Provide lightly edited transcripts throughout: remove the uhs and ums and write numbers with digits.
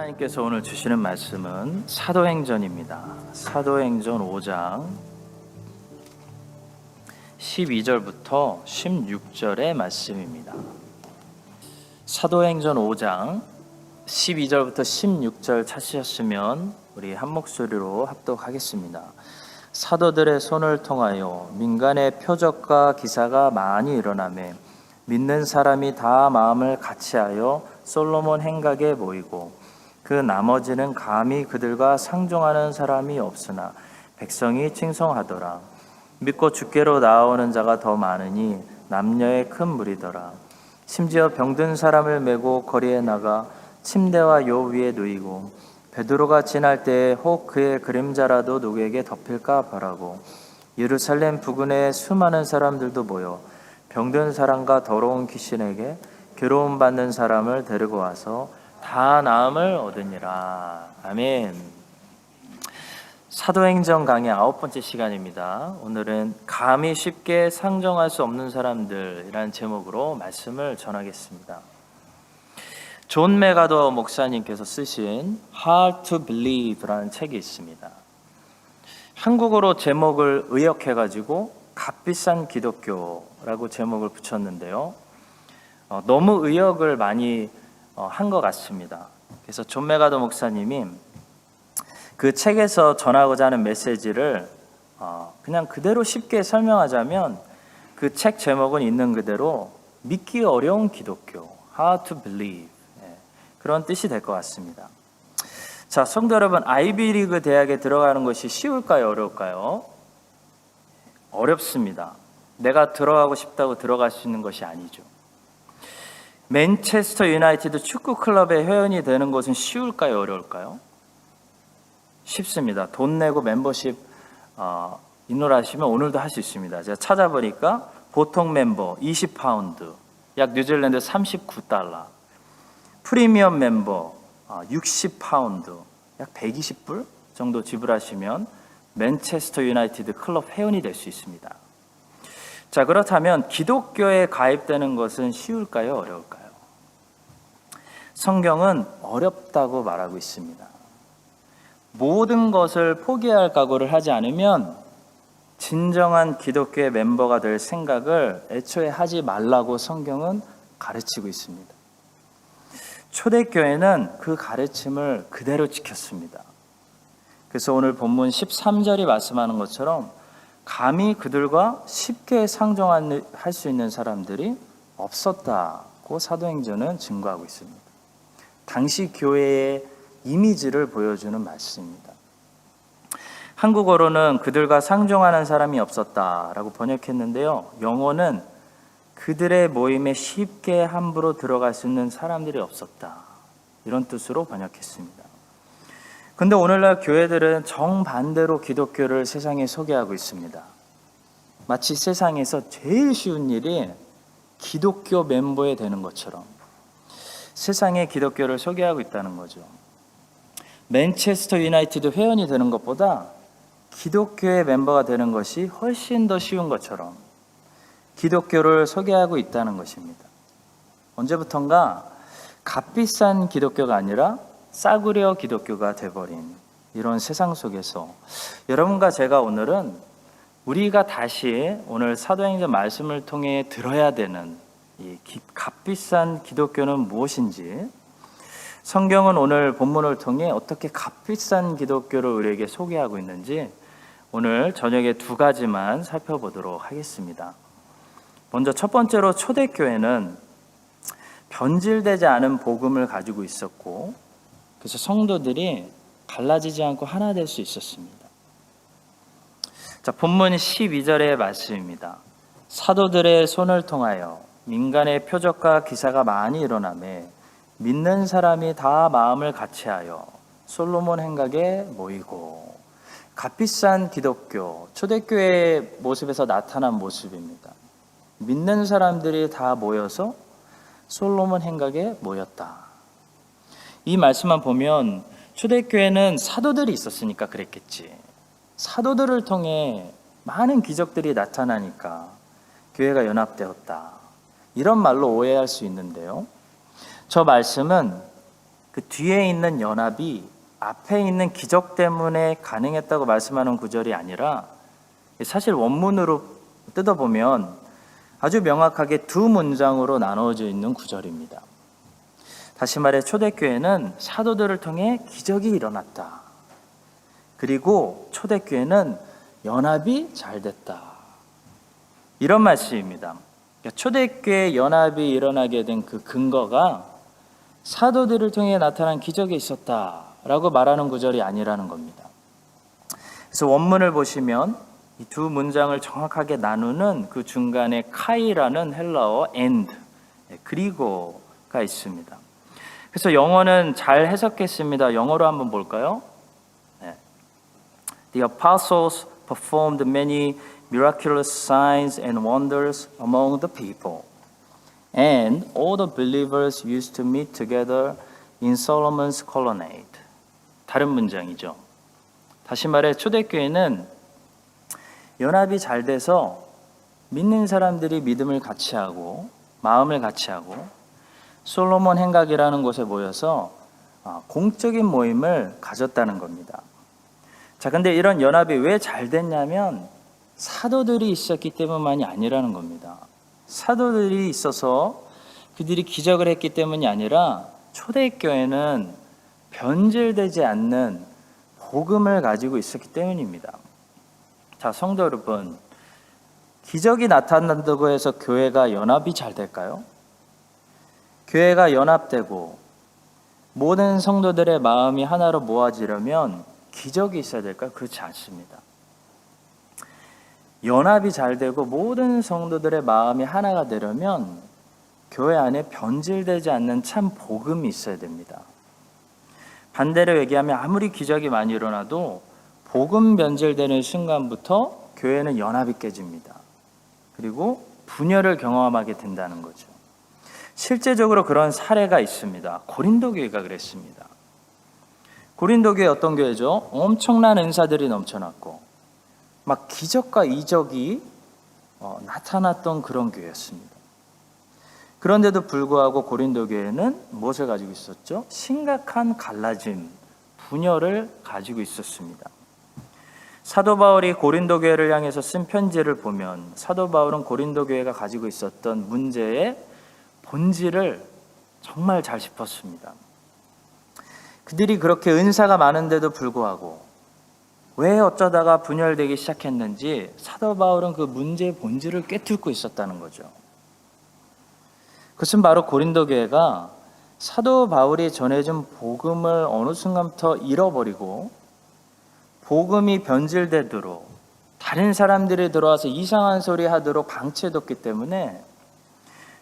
하나님께서 오늘 주시는 말씀은 사도행전입니다. 사도행전 5장 12절부터 16절의 말씀입니다. 사도행전 5장 12절부터 16절 찾으셨으면 우리 한 목소리로 합독하겠습니다. 사도들의 손을 통하여 민간의 표적과 기사가 많이 일어나매 믿는 사람이 다 마음을 같이하여 솔로몬 행각에 모이고 그 나머지는 감히 그들과 상종하는 사람이 없으나 백성이 칭송하더라. 믿고 주께로 나아오는 자가 더 많으니 남녀의 큰 무리더라. 심지어 병든 사람을 메고 거리에 나가 침대와 요 위에 누이고 베드로가 지날 때에 혹 그의 그림자라도 누구에게 덮일까 바라고 예루살렘 부근에 수많은 사람들도 모여 병든 사람과 더러운 귀신에게 괴로움 받는 사람을 데리고 와서 다 나음을 얻으니라. 아멘. 사도행전 강의 9번째 시간입니다. 오늘은 감히 쉽게 상정할 수 없는 사람들이라는 제목으로 말씀을 전하겠습니다. 존 메가더 목사님께서 쓰신 Hard to Believe라는 책이 있습니다. 한국어로 제목을 의역해가지고 값비싼 기독교라고 제목을 붙였는데요. 너무 의역을 많이 한 것 같습니다. 그래서 존 메가더 목사님이 그 책에서 전하고자 하는 메시지를 그냥 그대로 쉽게 설명하자면 그 책 제목은 있는 그대로 믿기 어려운 기독교, How to Believe, 그런 뜻이 될 것 같습니다. 자, 성도 여러분, 아이비리그 대학에 들어가는 것이 쉬울까요, 어려울까요? 어렵습니다. 내가 들어가고 싶다고 들어갈 수 있는 것이 아니죠. 맨체스터 유나이티드 축구 클럽의 회원이 되는 것은 쉬울까요, 어려울까요? 쉽습니다. 돈 내고 멤버십 인롤하시면 오늘도 할 수 있습니다. 제가 찾아보니까 보통 멤버 20파운드, 약 뉴질랜드 39달러, 프리미엄 멤버 60파운드, 약 120불 정도 지불하시면 맨체스터 유나이티드 클럽 회원이 될 수 있습니다. 자, 그렇다면 기독교에 가입되는 것은 쉬울까요, 어려울까요? 성경은 어렵다고 말하고 있습니다. 모든 것을 포기할 각오를 하지 않으면 진정한 기독교의 멤버가 될 생각을 애초에 하지 말라고 성경은 가르치고 있습니다. 초대교회는 그 가르침을 그대로 지켰습니다. 그래서 오늘 본문 13절이 말씀하는 것처럼 감히 그들과 쉽게 상종할 수 있는 사람들이 없었다고 사도행전은 증거하고 있습니다. 당시 교회의 이미지를 보여주는 말씀입니다. 한국어로는 그들과 상종하는 사람이 없었다라고 번역했는데요. 영어는 그들의 모임에 쉽게 함부로 들어갈 수 있는 사람들이 없었다, 이런 뜻으로 번역했습니다. 근데 오늘날 교회들은 정반대로 기독교를 세상에 소개하고 있습니다. 마치 세상에서 제일 쉬운 일이 기독교 멤버에 되는 것처럼 세상에 기독교를 소개하고 있다는 거죠. 맨체스터 유나이티드 회원이 되는 것보다 기독교의 멤버가 되는 것이 훨씬 더 쉬운 것처럼 기독교를 소개하고 있다는 것입니다. 언제부턴가 값비싼 기독교가 아니라 싸구려 기독교가 돼버린 이런 세상 속에서 여러분과 제가 오늘은 우리가 다시 오늘 사도행전 말씀을 통해 들어야 되는 이 값비싼 기독교는 무엇인지, 성경은 오늘 본문을 통해 어떻게 값비싼 기독교를 우리에게 소개하고 있는지 오늘 저녁에 두 가지만 살펴보도록 하겠습니다. 먼저 첫 번째로 초대교회는 변질되지 않은 복음을 가지고 있었고, 그래서 성도들이 갈라지지 않고 하나 될 수 있었습니다. 자, 본문 12절의 말씀입니다. 사도들의 손을 통하여 민간의 표적과 기사가 많이 일어나매 믿는 사람이 다 마음을 같이하여 솔로몬 행각에 모이고. 값비싼 기독교, 초대교회의 모습에서 나타난 모습입니다. 믿는 사람들이 다 모여서 솔로몬 행각에 모였다. 이 말씀만 보면 초대교회는 사도들이 있었으니까 그랬겠지. 사도들을 통해 많은 기적들이 나타나니까 교회가 연합되었다, 이런 말로 오해할 수 있는데요. 저 말씀은 그 그 뒤에 있는 연합이 앞에 있는 기적 때문에 가능했다고 말씀하는 구절이 아니라 사실 원문으로 뜯어보면 아주 명확하게 두 문장으로 나누어져 있는 구절입니다. 다시 말해 초대교회는 사도들을 통해 기적이 일어났다. 그리고 초대교회는 연합이 잘 됐다. 이런 말씀입니다. 초대교회 연합이 일어나게 된 그 근거가 사도들을 통해 나타난 기적이 있었다라고 말하는 구절이 아니라는 겁니다. 그래서 원문을 보시면 이 두 문장을 정확하게 나누는 그 중간에 카이라는 헬라어 and 그리고가 있습니다. 그래서 영어는 잘 해석했습니다. 영어로 한번 볼까요? The apostles performed many miraculous signs and wonders among the people. And all the believers used to meet together in Solomon's colonnade. 다른 문장이죠. 다시 말해 초대교회는 연합이 잘 돼서 믿는 사람들이 믿음을 같이 하고 마음을 같이 하고 솔로몬 행각이라는 곳에 모여서 공적인 모임을 가졌다는 겁니다. 자, 근데 이런 연합이 왜 잘 됐냐면 사도들이 있었기 때문만이 아니라는 겁니다. 사도들이 있어서 그들이 기적을 했기 때문이 아니라 초대교회는 변질되지 않는 복음을 가지고 있었기 때문입니다. 자, 성도 여러분, 기적이 나타난다고 해서 교회가 연합이 잘 될까요? 교회가 연합되고 모든 성도들의 마음이 하나로 모아지려면 기적이 있어야 될까요? 그렇지 않습니다. 연합이 잘 되고 모든 성도들의 마음이 하나가 되려면 교회 안에 변질되지 않는 참 복음이 있어야 됩니다. 반대로 얘기하면 아무리 기적이 많이 일어나도 복음 변질되는 순간부터 교회는 연합이 깨집니다. 그리고 분열을 경험하게 된다는 거죠. 실제적으로 그런 사례가 있습니다. 고린도 교회가 그랬습니다. 고린도 교회 어떤 교회죠? 엄청난 은사들이 넘쳐났고 막 기적과 이적이 나타났던 그런 교회였습니다. 그런데도 불구하고 고린도 교회는 무엇을 가지고 있었죠? 심각한 갈라짐, 분열을 가지고 있었습니다. 사도 바울이 고린도 교회를 향해서 쓴 편지를 보면 사도 바울은 고린도 교회가 가지고 있었던 문제의 본질을 정말 잘 짚었습니다. 그들이 그렇게 은사가 많은데도 불구하고 왜 어쩌다가 분열되기 시작했는지 사도 바울은 그 문제의 본질을 꿰뚫고 있었다는 거죠. 그것은 바로 고린도 교회가 사도 바울이 전해준 복음을 어느 순간부터 잃어버리고 복음이 변질되도록 다른 사람들이 들어와서 이상한 소리 하도록 방치해뒀기 때문에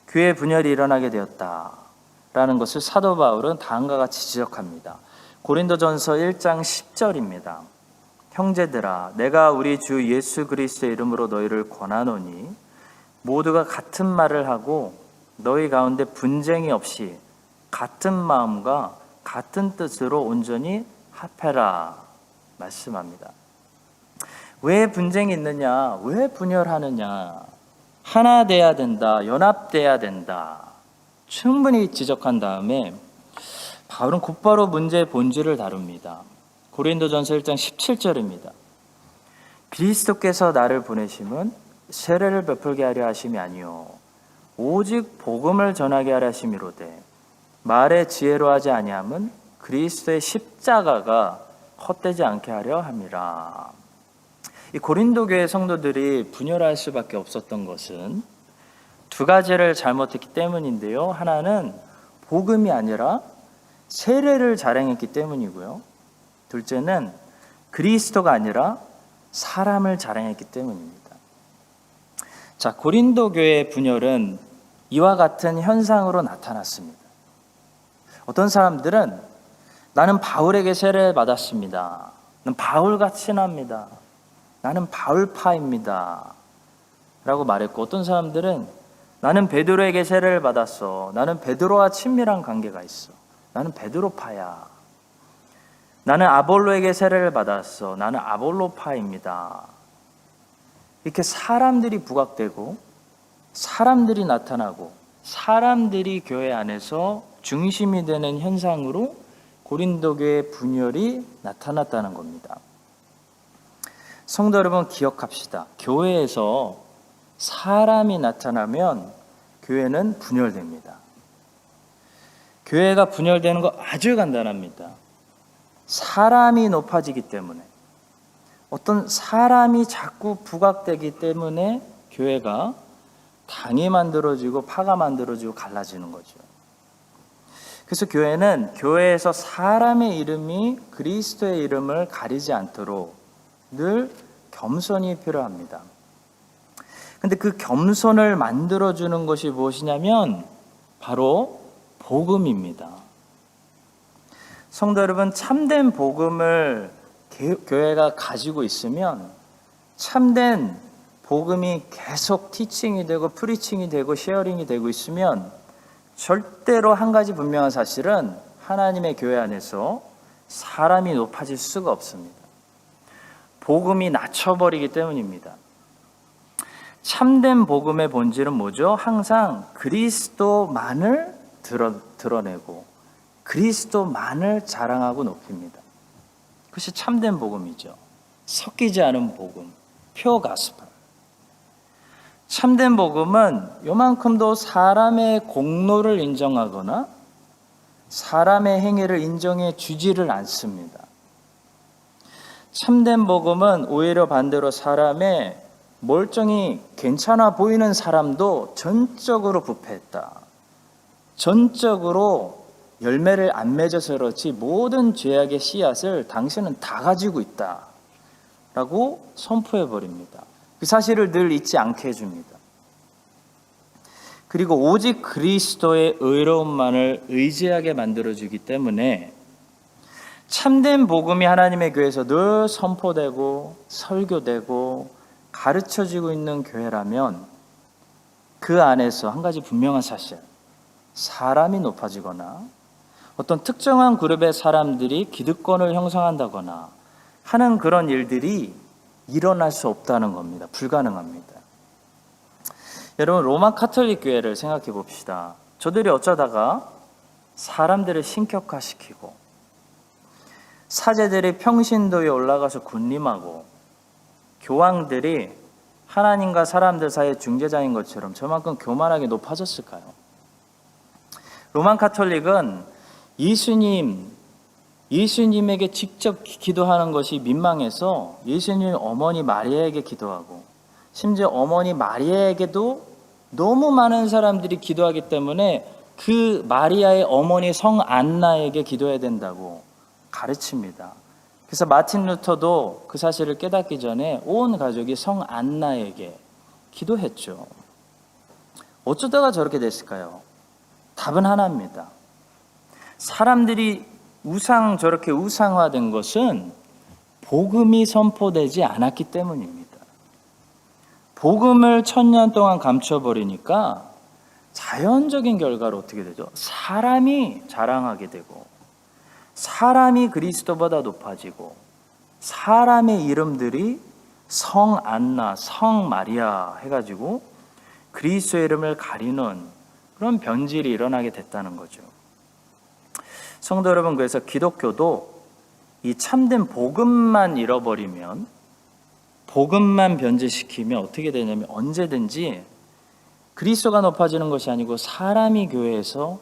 교회 분열이 일어나게 되었다라는 것을 사도 바울은 다음과 같이 지적합니다. 고린도전서 1장 10절입니다. 형제들아, 내가 우리 주 예수 그리스도의 이름으로 너희를 권하노니 모두가 같은 말을 하고 너희 가운데 분쟁이 없이 같은 마음과 같은 뜻으로 온전히 합해라 말씀합니다. 왜 분쟁이 있느냐? 왜 분열하느냐? 하나 돼야 된다. 연합돼야 된다. 충분히 지적한 다음에 바울은 곧바로 문제의 본질을 다룹니다. 고린도전서 1장 17절입니다. 그리스도께서 나를 보내심은 세례를 베풀게 하려 하심이 아니요 오직 복음을 전하게 하려 하심이로되 말의 지혜로 하지 아니함은 그리스도의 십자가가 헛되지 않게 하려 함이라. 이 고린도 교회 성도들이 분열할 수밖에 없었던 것은 두 가지를 잘못했기 때문인데요. 하나는 복음이 아니라 세례를 자랑했기 때문이고요. 둘째는 그리스도가 아니라 사람을 자랑했기 때문입니다. 자, 고린도 교회의 분열은 이와 같은 현상으로 나타났습니다. 어떤 사람들은 나는 바울에게 세례를 받았습니다. 나는 바울과 친합니다. 나는 바울파입니다. 라고 말했고, 어떤 사람들은 나는 베드로에게 세례를 받았어. 나는 베드로와 친밀한 관계가 있어. 나는 베드로파야. 나는 아볼로에게 세례를 받았어. 나는 아볼로파입니다. 이렇게 사람들이 부각되고 사람들이 나타나고 사람들이 교회 안에서 중심이 되는 현상으로 고린도 교회의 분열이 나타났다는 겁니다. 성도 여러분, 기억합시다. 교회에서 사람이 나타나면 교회는 분열됩니다. 교회가 분열되는 거 아주 간단합니다. 사람이 높아지기 때문에, 어떤 사람이 자꾸 부각되기 때문에 교회가 당이 만들어지고 파가 만들어지고 갈라지는 거죠. 그래서 교회는 교회에서 사람의 이름이 그리스도의 이름을 가리지 않도록 늘 겸손이 필요합니다. 근데 그 겸손을 만들어주는 것이 무엇이냐면 바로 복음입니다. 성도 여러분, 참된 복음을 교회가 가지고 있으면, 참된 복음이 계속 티칭이 되고 프리칭이 되고 쉐어링이 되고 있으면 절대로 한 가지 분명한 사실은 하나님의 교회 안에서 사람이 높아질 수가 없습니다. 복음이 낮춰버리기 때문입니다. 참된 복음의 본질은 뭐죠? 항상 그리스도만을 드러내고 그리스도만을 자랑하고 높입니다. 그것이 참된 복음이죠. 섞이지 않은 복음, 표 가스펠. 참된 복음은 요만큼도 사람의 공로를 인정하거나 사람의 행위를 인정해 주지를 않습니다. 참된 복음은 오히려 반대로 사람의 멀쩡히 괜찮아 보이는 사람도 전적으로 부패했다, 전적으로 열매를 안 맺어서 그렇지 모든 죄악의 씨앗을 당신은 다 가지고 있다 라고 선포해버립니다. 그 사실을 늘 잊지 않게 해줍니다. 그리고 오직 그리스도의 의로움만을 의지하게 만들어주기 때문에 참된 복음이 하나님의 교회에서 늘 선포되고 설교되고 가르쳐지고 있는 교회라면 그 안에서 한 가지 분명한 사실, 사람이 높아지거나 어떤 특정한 그룹의 사람들이 기득권을 형성한다거나 하는 그런 일들이 일어날 수 없다는 겁니다. 불가능합니다. 여러분, 로마 카톨릭 교회를 생각해 봅시다. 저들이 어쩌다가 사람들을 신격화시키고 사제들이 평신도에 올라가서 군림하고 교황들이 하나님과 사람들 사이의 중재자인 것처럼 저만큼 교만하게 높아졌을까요? 로마 카톨릭은 예수님에게 직접 기도하는 것이 민망해서 예수님 어머니 마리아에게 기도하고, 심지어 어머니 마리아에게도 너무 많은 사람들이 기도하기 때문에 그 마리아의 어머니 성 안나에게 기도해야 된다고 가르칩니다. 그래서 마틴 루터도 그 사실을 깨닫기 전에 온 가족이 성 안나에게 기도했죠. 어쩌다가 저렇게 됐을까요? 답은 하나입니다. 사람들이 저렇게 우상화된 것은 복음이 선포되지 않았기 때문입니다. 복음을 1000년 동안 감춰버리니까 자연적인 결과로 어떻게 되죠? 사람이 자랑하게 되고, 사람이 그리스도보다 높아지고, 사람의 이름들이 성 안나, 성 마리아 해가지고 그리스도의 이름을 가리는 그런 변질이 일어나게 됐다는 거죠. 성도 여러분, 그래서 기독교도 이 참된 복음만 잃어버리면, 복음만 변질시키면 어떻게 되냐면 언제든지 그리스도가 높아지는 것이 아니고 사람이 교회에서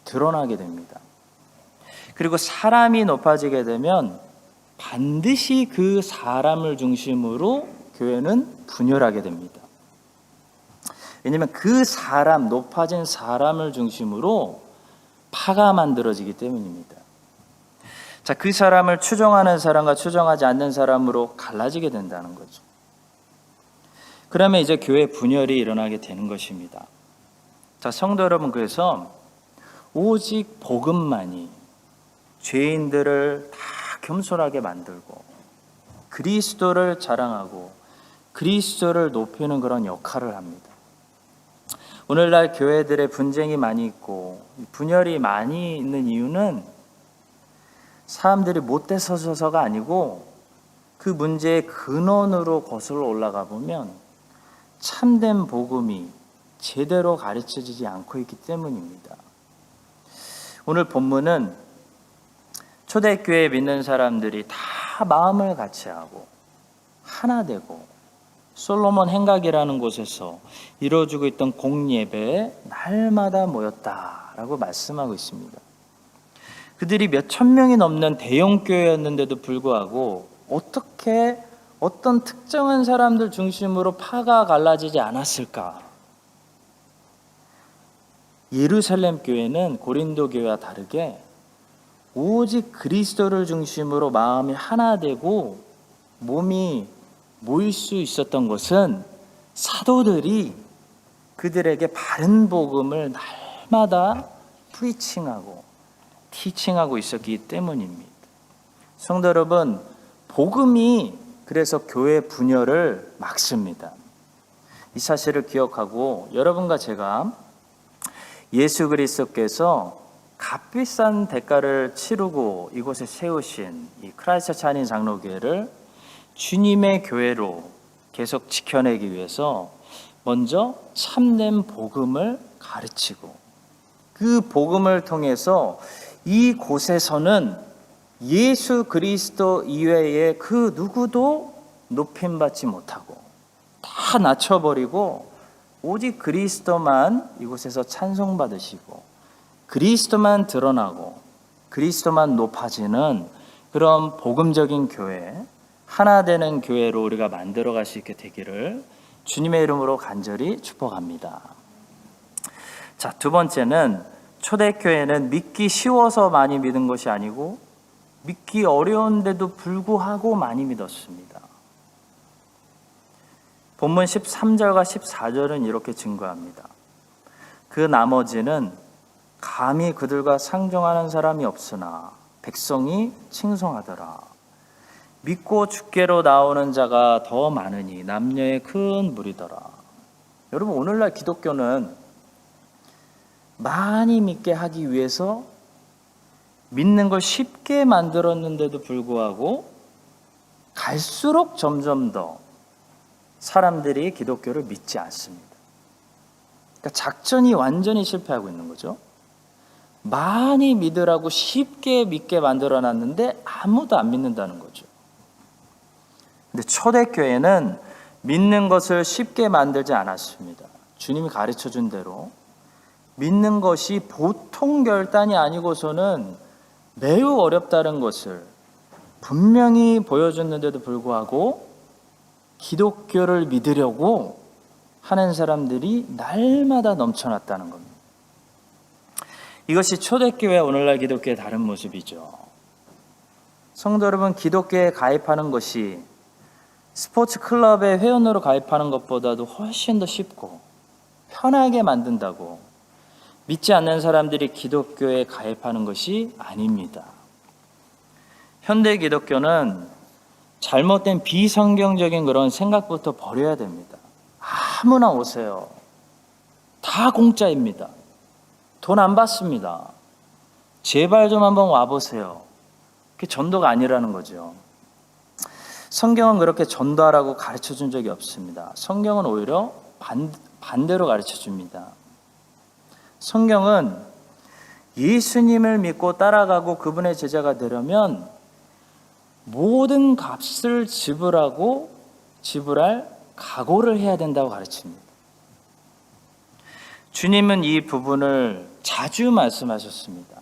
드러나게 됩니다. 그리고 사람이 높아지게 되면 반드시 그 사람을 중심으로 교회는 분열하게 됩니다. 왜냐하면 그 사람, 높아진 사람을 중심으로 파가 만들어지기 때문입니다. 자, 그 사람을 추종하는 사람과 추종하지 않는 사람으로 갈라지게 된다는 거죠. 그러면 이제 교회 분열이 일어나게 되는 것입니다. 자, 성도 여러분, 그래서 오직 복음만이 죄인들을 다 겸손하게 만들고 그리스도를 자랑하고 그리스도를 높이는 그런 역할을 합니다. 오늘날 교회들의 분쟁이 많이 있고 분열이 많이 있는 이유는 사람들이 못돼서가 아니고 그 문제의 근원으로 거슬러 올라가 보면 참된 복음이 제대로 가르쳐지지 않고 있기 때문입니다. 오늘 본문은 초대교회 믿는 사람들이 다 마음을 같이 하고 하나 되고 솔로몬 행각이라는 곳에서 이루어지고 있던 공예배에 날마다 모였다라고 말씀하고 있습니다. 그들이 몇천 명이 넘는 대형 교회였는데도 불구하고 어떻게 어떤 특정한 사람들 중심으로 파가 갈라지지 않았을까? 예루살렘 교회는 고린도 교회와 다르게 오직 그리스도를 중심으로 마음이 하나 되고 몸이 모일 수 있었던 것은 사도들이 그들에게 바른 복음을 날마다 프리칭하고 티칭하고 있었기 때문입니다. 성도 여러분, 복음이 그래서 교회 분열을 막습니다. 이 사실을 기억하고 여러분과 제가 예수 그리스도께서 값비싼 대가를 치르고 이곳에 세우신 이 크라이스트 처치 한인 장로교회를 주님의 교회로 계속 지켜내기 위해서 먼저 참된 복음을 가르치고 그 복음을 통해서 이곳에서는 예수 그리스도 이외에 그 누구도 높임받지 못하고 다 낮춰버리고 오직 그리스도만 이곳에서 찬송받으시고 그리스도만 드러나고 그리스도만 높아지는 그런 복음적인 교회, 하나 되는 교회로 우리가 만들어갈 수 있게 되기를 주님의 이름으로 간절히 축복합니다. 자, 두 번째는 초대교회는 믿기 쉬워서 많이 믿은 것이 아니고 믿기 어려운데도 불구하고 많이 믿었습니다. 본문 13절과 14절은 이렇게 증거합니다. 그 나머지는 감히 그들과 상종하는 사람이 없으나 백성이 칭송하더라. 믿고 주께로 나오는 자가 더 많으니 남녀의 큰 무리더라. 여러분, 오늘날 기독교는 많이 믿게 하기 위해서 믿는 걸 쉽게 만들었는데도 불구하고 갈수록 점점 더 사람들이 기독교를 믿지 않습니다. 그러니까 작전이 완전히 실패하고 있는 거죠. 많이 믿으라고 쉽게 믿게 만들어놨는데 아무도 안 믿는다는 거죠. 근데 초대교회는 믿는 것을 쉽게 만들지 않았습니다. 주님이 가르쳐준 대로 믿는 것이 보통 결단이 아니고서는 매우 어렵다는 것을 분명히 보여줬는데도 불구하고 기독교를 믿으려고 하는 사람들이 날마다 넘쳐났다는 겁니다. 이것이 초대교회 오늘날 기독교의 다른 모습이죠. 성도 여러분, 기독교에 가입하는 것이 스포츠 클럽에 회원으로 가입하는 것보다도 훨씬 더 쉽고 편하게 만든다고 믿지 않는 사람들이 기독교에 가입하는 것이 아닙니다. 현대 기독교는 잘못된 비성경적인 그런 생각부터 버려야 됩니다. 아무나 오세요. 다 공짜입니다. 돈 안 받습니다. 제발 좀 한번 와보세요. 그게 전도가 아니라는 거죠. 성경은 그렇게 전도하라고 가르쳐준 적이 없습니다. 성경은 오히려 반대로 가르쳐줍니다. 성경은 예수님을 믿고 따라가고 그분의 제자가 되려면 모든 값을 지불할 각오를 해야 된다고 가르칩니다. 주님은 이 부분을 자주 말씀하셨습니다.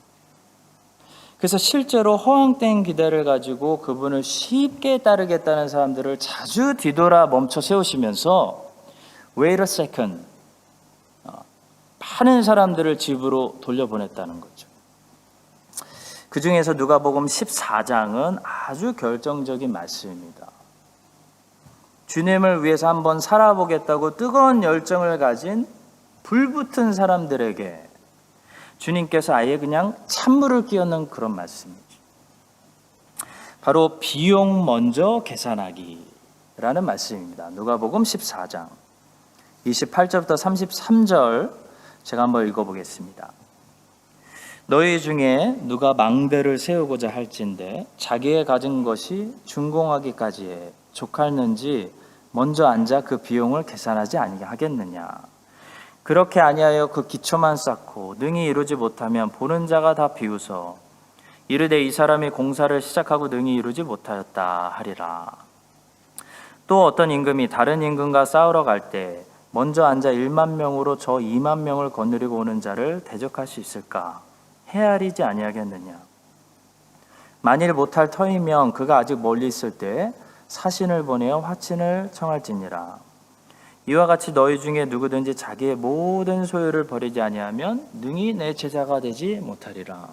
그래서 실제로 허황된 기대를 가지고 그분을 쉽게 따르겠다는 사람들을 자주 뒤돌아 멈춰 세우시면서 wait a second, 많은 사람들을 집으로 돌려보냈다는 거죠. 그 중에서 누가복음 14장은 아주 결정적인 말씀입니다. 주님을 위해서 한번 살아보겠다고 뜨거운 열정을 가진 불붙은 사람들에게 주님께서 아예 그냥 찬물을 끼얹는 그런 말씀이죠. 바로 비용 먼저 계산하기라는 말씀입니다. 누가복음 14장 28절부터 33절 제가 한번 읽어보겠습니다. 너희 중에 누가 망대를 세우고자 할진대 자기의 가진 것이 준공하기까지에 족할는지 먼저 앉아 그 비용을 계산하지 아니하겠느냐. 그렇게 아니하여 그 기초만 쌓고 능히 이루지 못하면 보는 자가 다 비웃어 이르되 이 사람이 공사를 시작하고 능히 이루지 못하였다 하리라. 또 어떤 임금이 다른 임금과 싸우러 갈 때 먼저 앉아 1만 명으로 저 2만 명을 거느리고 오는 자를 대적할 수 있을까? 헤아리지 아니하겠느냐? 만일 못할 터이면 그가 아직 멀리 있을 때 사신을 보내어 화친을 청할지니라. 이와 같이 너희 중에 누구든지 자기의 모든 소유를 버리지 아니하면 능히 내 제자가 되지 못하리라.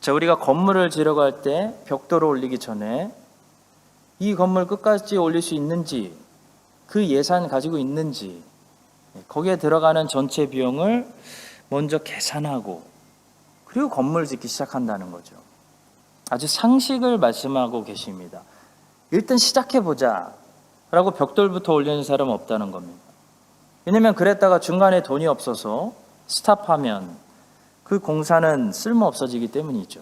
자, 우리가 건물을 지려고 할 때 벽돌을 올리기 전에 이 건물 끝까지 올릴 수 있는지, 그 예산 가지고 있는지, 거기에 들어가는 전체 비용을 먼저 계산하고 그리고 건물 짓기 시작한다는 거죠. 아주 상식을 말씀하고 계십니다. 일단 시작해보자 라고 벽돌부터 올리는 사람은 없다는 겁니다. 왜냐하면 그랬다가 중간에 돈이 없어서 스탑하면 그 공사는 쓸모없어지기 때문이죠.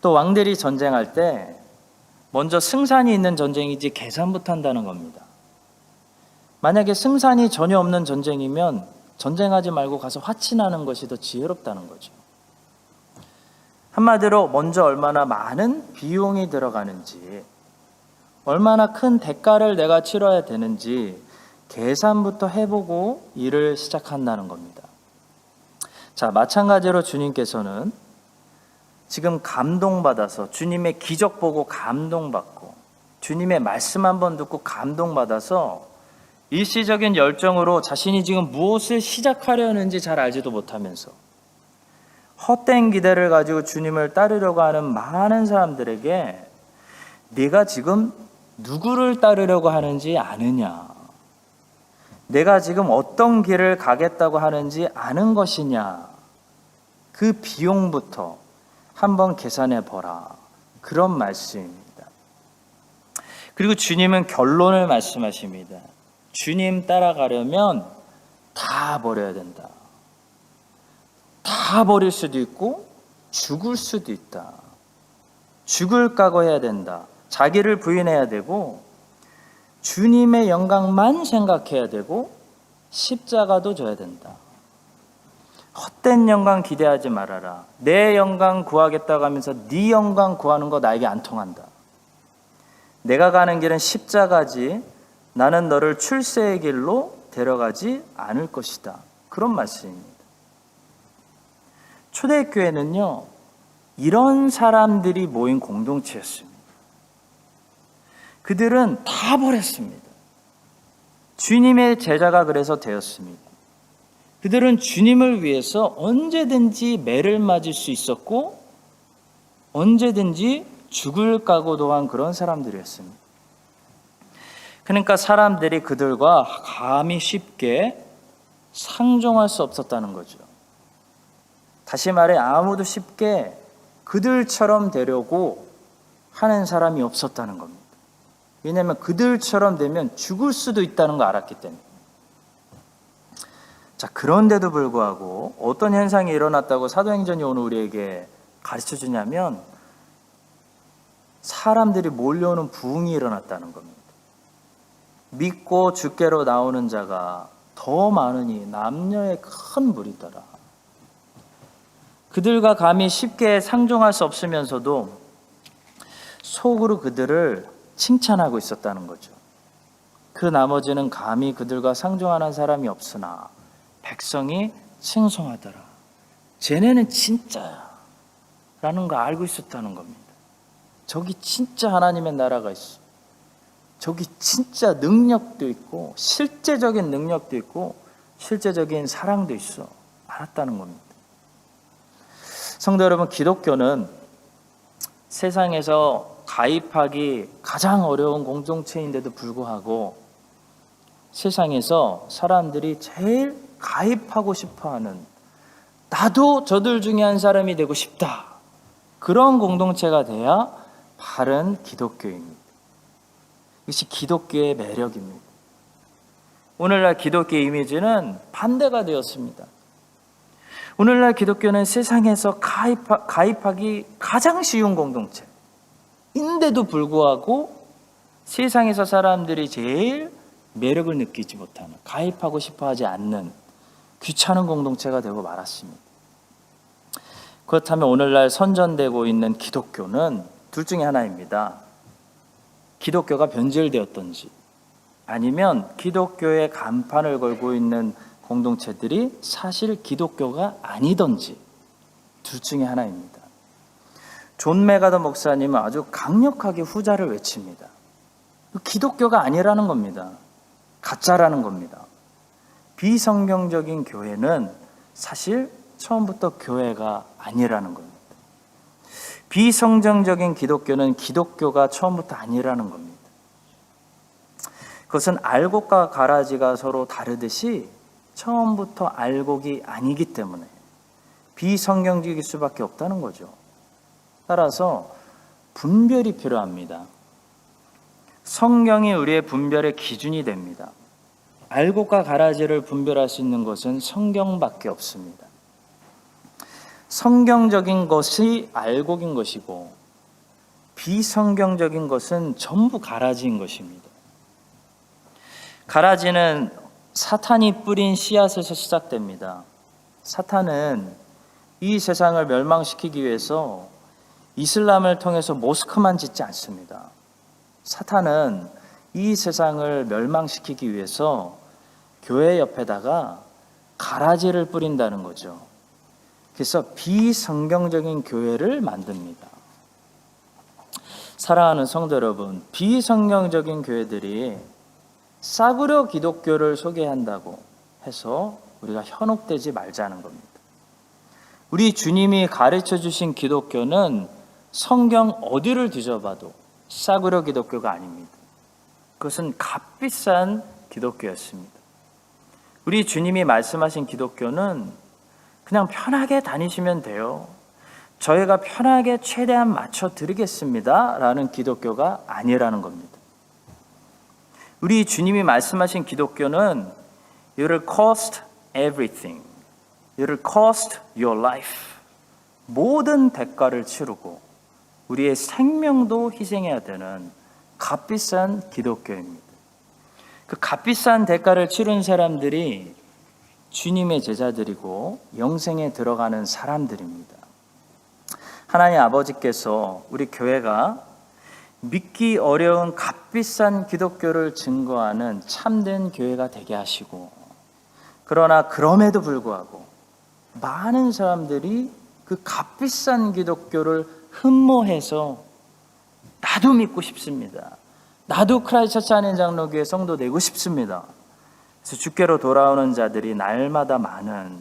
또 왕들이 전쟁할 때 먼저 승산이 있는 전쟁이지 계산부터 한다는 겁니다. 만약에 승산이 전혀 없는 전쟁이면 전쟁하지 말고 가서 화친하는 것이 더 지혜롭다는 거죠. 한마디로 먼저 얼마나 많은 비용이 들어가는지, 얼마나 큰 대가를 내가 치러야 되는지 계산부터 해보고 일을 시작한다는 겁니다. 자, 마찬가지로 주님께서는 지금 감동받아서 주님의 기적 보고 감동받고 주님의 말씀 한번 듣고 감동받아서 일시적인 열정으로 자신이 지금 무엇을 시작하려는지 잘 알지도 못하면서 헛된 기대를 가지고 주님을 따르려고 하는 많은 사람들에게 네가 지금 누구를 따르려고 하는지 아느냐? 내가 지금 어떤 길을 가겠다고 하는지 아는 것이냐? 그 비용부터 한번 계산해 보라. 그런 말씀입니다. 그리고 주님은 결론을 말씀하십니다. 주님 따라가려면 다 버려야 된다. 다 버릴 수도 있고 죽을 수도 있다. 죽을 각오해야 된다. 자기를 부인해야 되고 주님의 영광만 생각해야 되고 십자가도 져야 된다. 헛된 영광 기대하지 말아라. 내 영광 구하겠다고 하면서 네 영광 구하는 거 나에게 안 통한다. 내가 가는 길은 십자가지 나는 너를 출세의 길로 데려가지 않을 것이다. 그런 말씀입니다. 초대교회는요, 이런 사람들이 모인 공동체였습니다. 그들은 다 버렸습니다. 주님의 제자가 그래서 되었습니다. 그들은 주님을 위해서 언제든지 매를 맞을 수 있었고 언제든지 죽을 각오도 한 그런 사람들이었습니다. 그러니까 사람들이 그들과 감히 쉽게 상종할 수 없었다는 거죠. 다시 말해 아무도 쉽게 그들처럼 되려고 하는 사람이 없었다는 겁니다. 왜냐하면 그들처럼 되면 죽을 수도 있다는 거 알았기 때문에. 자, 그런데도 불구하고 어떤 현상이 일어났다고 사도행전이 오늘 우리에게 가르쳐 주냐면 사람들이 몰려오는 부흥이 일어났다는 겁니다. 믿고 주께로 나오는 자가 더 많으니 남녀의 큰 무리더라. 그들과 감히 쉽게 상종할 수 없으면서도 속으로 그들을 칭찬하고 있었다는 거죠. 그 나머지는 감히 그들과 상종하는 사람이 없으나 백성이 칭송하더라. 쟤네는 진짜야 라는 거 알고 있었다는 겁니다. 저기 진짜 하나님의 나라가 있어. 저기 진짜 능력도 있고 실제적인 능력도 있고 실제적인 사랑도 있어. 알았다는 겁니다. 성도 여러분, 기독교는 세상에서 가입하기 가장 어려운 공동체인데도 불구하고 세상에서 사람들이 제일 가입하고 싶어하는, 나도 저들 중에 한 사람이 되고 싶다, 그런 공동체가 돼야 바른 기독교입니다. 이것이 기독교의 매력입니다. 오늘날 기독교의 이미지는 반대가 되었습니다. 오늘날 기독교는 세상에서 가입하기 가장 쉬운 공동체인데도 불구하고 세상에서 사람들이 제일 매력을 느끼지 못하는, 가입하고 싶어 하지 않는 귀찮은 공동체가 되고 말았습니다. 그렇다면 오늘날 선전되고 있는 기독교는 둘 중에 하나입니다. 기독교가 변질되었던지 아니면 기독교의 간판을 걸고 있는 공동체들이 사실 기독교가 아니던지 둘 중에 하나입니다. 존 메가더 목사님은 아주 강력하게 후자를 외칩니다. 기독교가 아니라는 겁니다. 가짜라는 겁니다. 비성경적인 교회는 사실 처음부터 교회가 아니라는 겁니다. 비성경적인 기독교는 기독교가 처음부터 아니라는 겁니다. 그것은 알곡과 가라지가 서로 다르듯이 처음부터 알곡이 아니기 때문에 비성경적일 수밖에 없다는 거죠. 따라서 분별이 필요합니다. 성경이 우리의 분별의 기준이 됩니다. 알곡과 가라지를 분별할 수 있는 것은 성경밖에 없습니다. 성경적인 것이 알곡인 것이고 비성경적인 것은 전부 가라지인 것입니다. 가라지는 사탄이 뿌린 씨앗에서 시작됩니다. 사탄은 이 세상을 멸망시키기 위해서 이슬람을 통해서 모스크만 짓지 않습니다. 사탄은 이 세상을 멸망시키기 위해서 교회 옆에다가 가라지를 뿌린다는 거죠. 그래서 비성경적인 교회를 만듭니다. 사랑하는 성도 여러분, 비성경적인 교회들이 싸구려 기독교를 소개한다고 해서 우리가 현혹되지 말자는 겁니다. 우리 주님이 가르쳐 주신 기독교는 성경 어디를 뒤져봐도 싸구려 기독교가 아닙니다. 그것은 값비싼 기독교였습니다. 우리 주님이 말씀하신 기독교는 그냥 편하게 다니시면 돼요. 저희가 편하게 최대한 맞춰 드리겠습니다 라는 기독교가 아니라는 겁니다. 우리 주님이 말씀하신 기독교는 It'll cost everything. It'll cost your life. 모든 대가를 치르고 우리의 생명도 희생해야 되는 값비싼 기독교입니다. 그 값비싼 대가를 치른 사람들이 주님의 제자들이고 영생에 들어가는 사람들입니다. 하나님 아버지께서 우리 교회가 믿기 어려운 값비싼 기독교를 증거하는 참된 교회가 되게 하시고, 그러나 그럼에도 불구하고 많은 사람들이 그 값비싼 기독교를 흠모해서 나도 믿고 싶습니다. 나도 크라이스트 처치 한인장로교회 성도 되고 싶습니다. 그래서 주께로 돌아오는 자들이 날마다 많은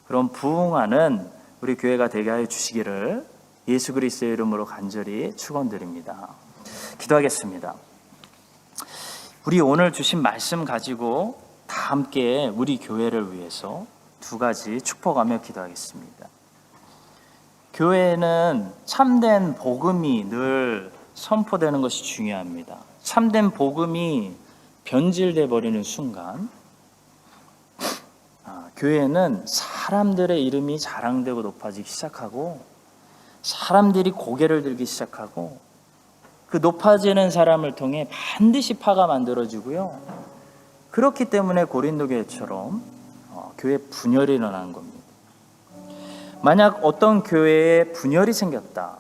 그런 부흥하는 우리 교회가 되게 하여 주시기를 예수 그리스도의 이름으로 간절히 축원드립니다. 기도하겠습니다. 우리 오늘 주신 말씀 가지고 다 함께 우리 교회를 위해서 두 가지 축복하며 기도하겠습니다. 교회에는 참된 복음이 늘 선포되는 것이 중요합니다. 참된 복음이 변질돼 버리는 순간 교회는 사람들의 이름이 자랑되고 높아지기 시작하고 사람들이 고개를 들기 시작하고 그 높아지는 사람을 통해 반드시 파가 만들어지고요. 그렇기 때문에 고린도 교회처럼 교회 분열이 일어나는 겁니다. 만약 어떤 교회에 분열이 생겼다.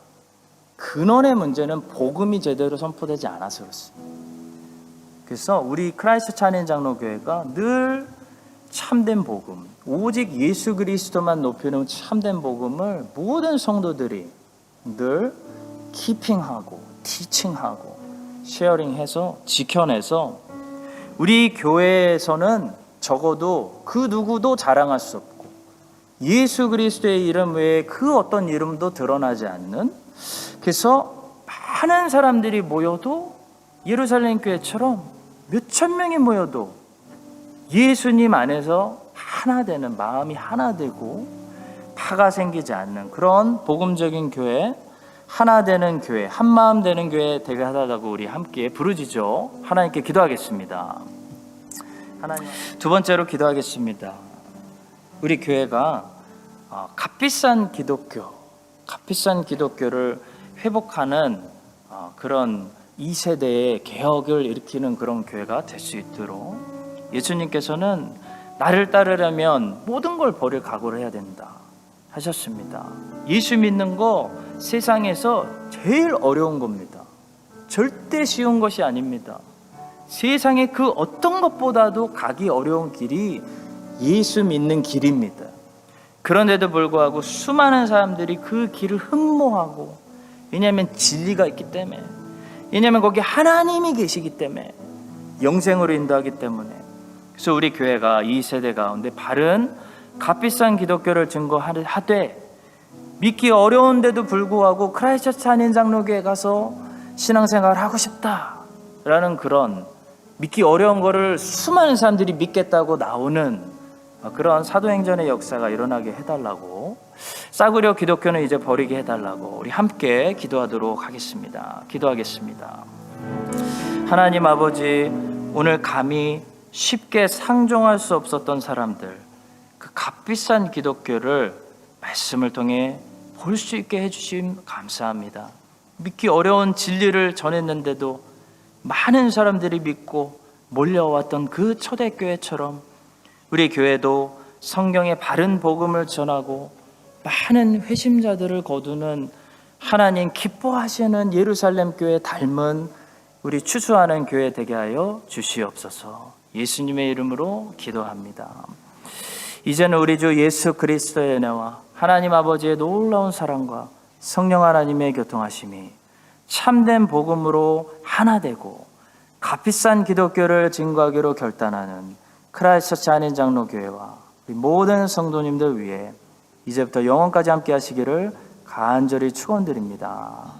근원의 문제는 복음이 제대로 선포되지 않아서 그렇습니다. 그래서 우리 크라이스트 찬인장로교회가 늘 참된 복음, 오직 예수 그리스도만 높이는 참된 복음을 모든 성도들이 늘 키핑하고 티칭하고 쉐어링해서 지켜내서 우리 교회에서는 적어도 그 누구도 자랑할 수 없고 예수 그리스도의 이름 외에 그 어떤 이름도 드러나지 않는, 그래서 많은 사람들이 모여도 예루살렘 교회처럼 몇천 명이 모여도 예수님 안에서 하나 되는, 마음이 하나 되고 파가 생기지 않는 그런 복음적인 교회, 하나 되는 교회, 한 마음 되는 교회 되게 하다고 우리 함께 부르짖어 하나님께 기도하겠습니다. 하나님, 두 번째로 기도하겠습니다. 우리 교회가 값비싼 기독교를 회복하는 그런 2세대의 개혁을 일으키는 그런 교회가 될 수 있도록 예수님께서는 나를 따르려면 모든 걸 버릴 각오를 해야 된다. 하셨습니다. 예수 믿는 거 세상에서 제일 어려운 겁니다. 절대 쉬운 것이 아닙니다. 세상에 그 어떤 것보다도 가기 어려운 길이 예수 믿는 길입니다. 그런데도 불구하고 수많은 사람들이 그 길을 흠모하고, 왜냐하면 진리가 있기 때문에, 왜냐하면 거기 하나님이 계시기 때문에, 영생으로 인도하기 때문에. 그래서 우리 교회가 이 세대 가운데 바른 값비싼 기독교를 증거하되, 믿기 어려운데도 불구하고 크라이스트처치 한인장로교회 가서 신앙생활을 하고 싶다라는 그런 믿기 어려운 거를 수많은 사람들이 믿겠다고 나오는 그런 사도행전의 역사가 일어나게 해달라고, 싸구려 기독교는 이제 버리게 해달라고 우리 함께 기도하도록 하겠습니다. 기도하겠습니다. 하나님 아버지, 오늘 감히 쉽게 상종할 수 없었던 사람들, 그 값비싼 기독교를 말씀을 통해 볼 수 있게 해주심 감사합니다. 믿기 어려운 진리를 전했는데도 많은 사람들이 믿고 몰려왔던 그 초대교회처럼 우리 교회도 성경의 바른 복음을 전하고 많은 회심자들을 거두는 하나님 기뻐하시는 예루살렘 교회 닮은 우리 추수하는 교회 되게 하여 주시옵소서. 예수님의 이름으로 기도합니다. 이제는 우리 주 예수 그리스도의 은혜와 하나님 아버지의 놀라운 사랑과 성령 하나님의 교통하심이 참된 복음으로 하나 되고 값비싼 기독교를 증거하기로 결단하는 크라이스트처치 한인장로교회와 우리 모든 성도님들 위해 이제부터 영원까지 함께 하시기를 간절히 축원드립니다.